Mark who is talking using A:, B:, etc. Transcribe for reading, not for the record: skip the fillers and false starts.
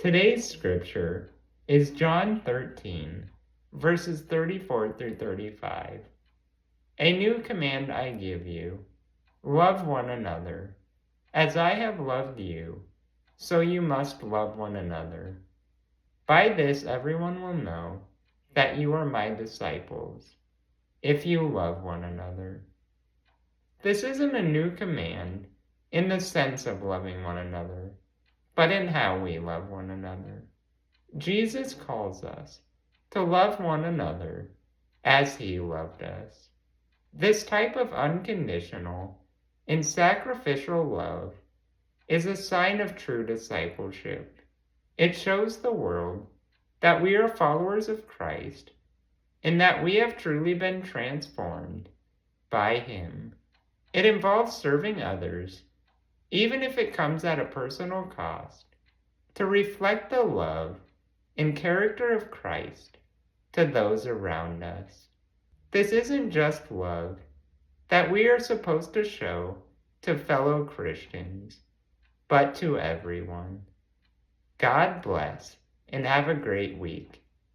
A: Today's scripture is John 13, verses 34 through 35. A new command I give you: love one another. As I have loved you, so you must love one another. By this everyone will know that you are my disciples, if you love one another. This isn't a new command in the sense of loving one another, but in how we love one another. Jesus calls us to love one another as he loved us. This type of unconditional and sacrificial love is a sign of true discipleship. It shows the world that we are followers of Christ and that we have truly been transformed by him. It involves serving others, even if it comes at a personal cost, to reflect the love and character of Christ to those around us. This isn't just love that we are supposed to show to fellow Christians, but to everyone. God bless and have a great week.